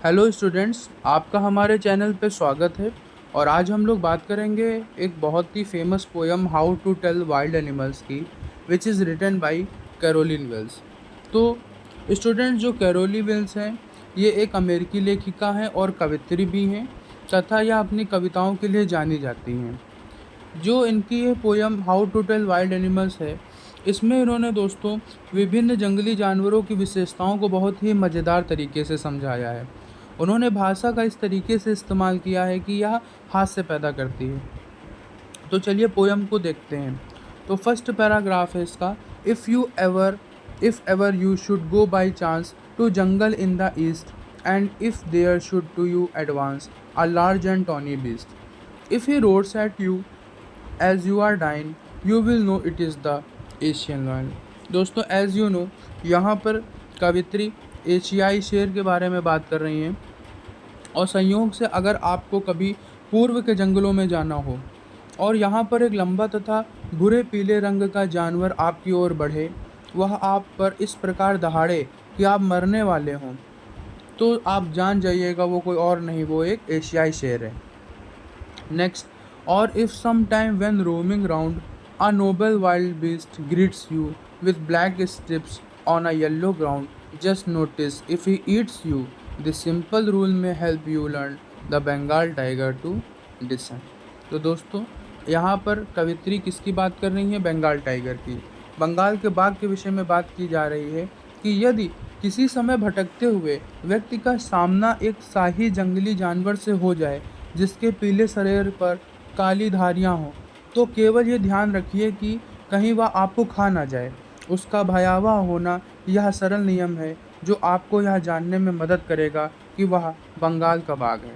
Hello students, आपका हमारे channel पे स्वागत है। और आज हम लोग बात करेंगे एक बहुत ही famous poem how to tell wild animals की, which is written by Carolyn Wells. तो स्टूडेंट्स, जो कैरोलिन वेल्स हैं ये एक अमेरिकी लेखिका हैं और कवित्री भी हैं, तथा यह अपनी कविताओं के लिए जानी जाती हैं। जो इनकी ये poem how to tell wild animals है, इसमें इन्होंने दोस्तों विभिन्न जंगली जानवरों की विशेषताओं को बहुत ही मज़ेदार तरीके से समझाया है। उन्होंने भाषा का इस तरीके से इस्तेमाल किया है कि यह हास्य पैदा करती है। तो चलिए पोयम को देखते हैं। तो फर्स्ट पैराग्राफ है इसका। If ever you should go by chance to jungle in the east, and if there should to you advance a large and tawny beast, if he roars at you as you are dying, you will know it is the Asian lion. दोस्तों, as you know, यहाँ पर कवित्री एशियाई शेर के बारे में बात कर रही हैं। और संयोग से अगर आपको कभी पूर्व के जंगलों में जाना हो और यहाँ पर एक लंबा तथा भूरे पीले रंग का जानवर आपकी ओर बढ़े, वह आप पर इस प्रकार दहाड़े कि आप मरने वाले हों, तो आप जान जाइएगा वो कोई और नहीं, वो एक एशियाई शेर है। Next, or if sometime when roaming round, a noble wild beast greets you with black stripes on a yellow ground, just notice if he eats you. This simple rule may help you learn the Bengal tiger to listen. तो दोस्तों, यहाँ पर कवित्री किसकी बात कर रही है? Bengal tiger की। बंगाल के बाघ के विषय में बात की जा रही है कि यदि किसी समय भटकते हुए व्यक्ति का सामना एक शाही जंगली जानवर से हो जाए जिसके पीले शरीर पर काली धारियाँ हों, तो केवल ये ध्यान रखिए कि कहीं वह आपको खा ना जाए। उसका भयावह होना यह सरल नियम है जो आपको यह जानने में मदद करेगा कि वह बंगाल का बाघ है।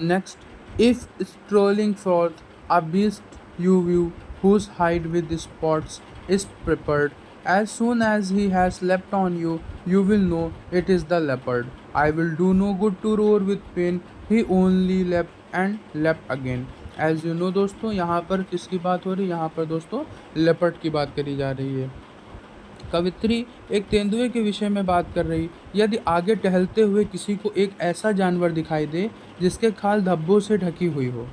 Next, if strolling forth, a beast you view whose hide with spots is prepared, as soon as he has leapt on you, you will know it is the leopard. I will do no good to roar with pain, he only leapt and leapt again. As you know दोस्तों, यहाँ पर किसकी बात हो रही है? यहाँ पर दोस्तों लेपर्ड की बात करी जा रही है। कवित्री एक तेंदुए के विषय में बात कर रही। यदि आगे टहलते हुए किसी को एक ऐसा जानवर दिखाई दे जिसके खाल धब्बों से ढकी हुई हो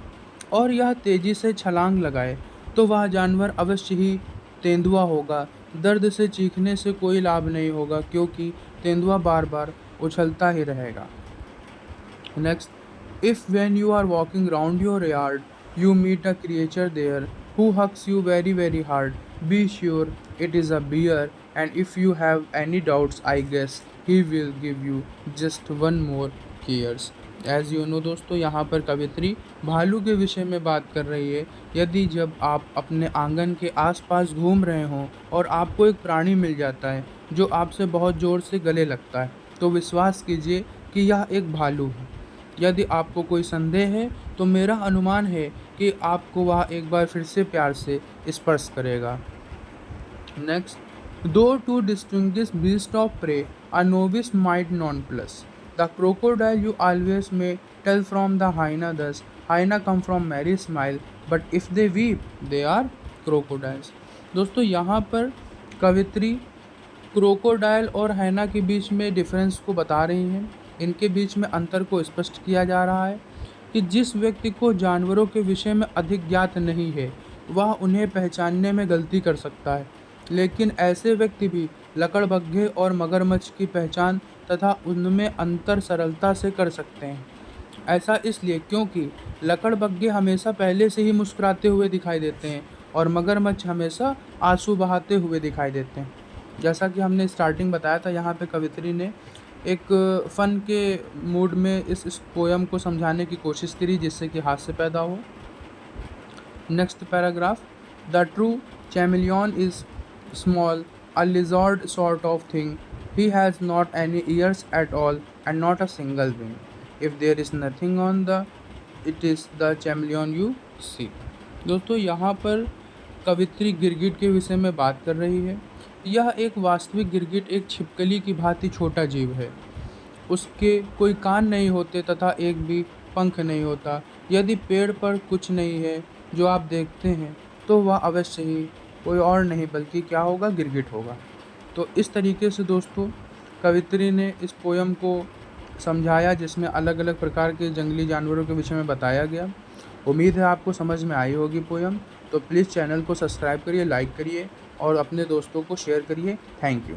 और यह तेजी से छलांग लगाए, तो वह जानवर अवश्य ही तेंदुआ होगा। दर्द से चीखने से कोई लाभ नहीं होगा, क्योंकि तेंदुआ बार बार उछलता ही रहेगा। Next, if when you are walking round your yard, you meet a creature there who hugs you very very hard, be sure it is a bear, and if you have any doubts, I guess he will give you just one more cares. As you know दोस्तों, यहाँ पर कवित्री भालू के विषय में बात कर रही है। यदि जब आप अपने आंगन के आसपास घूम रहे हों और आपको एक प्राणी मिल जाता है जो आपसे बहुत ज़ोर से गले लगता है, तो विश्वास कीजिए कि यह एक भालू है। यदि आपको कोई संदेह है तो मेरा अनुमान है कि आपको वह एक बार फिर से प्यार से स्पर्श करेगा। नेक्स्ट, दो to distinguish beast of prey a novice might nonplus. The crocodile you always may tell from the hyena thus, hyena come from merry smile, but if they weep, they are crocodiles. दोस्तों, यहाँ पर कवित्री crocodile और हैना के बीच में difference को बता रही हैं। इनके बीच में अंतर को स्पष्ट किया जा रहा है कि जिस व्यक्ति को जानवरों के विषय में अधिक ज्ञात नहीं है, वह उन्हें पहचानने में गलती कर सकता है, लेकिन ऐसे व्यक्ति भी लकड़बग्घे और मगरमच्छ की पहचान तथा उनमें अंतर सरलता से कर सकते हैं। ऐसा इसलिए क्योंकि लकड़बग्घे हमेशा पहले से ही मुस्कुराते हुए दिखाई देते हैं और मगरमच्छ हमेशा आंसू बहाते हुए दिखाई देते हैं। जैसा कि हमने स्टार्टिंग बताया था, यहाँ पे कवित्री ने एक फ़न के मूड में इस पोयम को समझाने की कोशिश करी जिससे कि हास्य पैदा हो। Next paragraph, the true chameleon is small, a lizard sort of thing. He has not any ears at all and not a single wing. If there is nothing on the, it is the chameleon you see. दोस्तों, यहाँ पर कवित्री गिरगिट के विषय में बात कर रही है। यह एक वास्तविक गिरगिट एक छिपकली की भांति छोटा जीव है। उसके कोई कान नहीं होते तथा एक भी पंख नहीं होता। यदि पेड़ पर कुछ नहीं है जो आप देखते हैं, तो वह अवश्य ही कोई और नहीं बल्कि क्या होगा? गिरगिट होगा। तो इस तरीके से दोस्तों कवित्री ने इस पोयम को समझाया जिसमें अलग अलग प्रकार के जंगली जानवरों के विषय में बताया गया। उम्मीद है आपको समझ में आई होगी पोयम। तो प्लीज़ चैनल को सब्सक्राइब करिए, लाइक करिए और अपने दोस्तों को शेयर करिए। Thank you.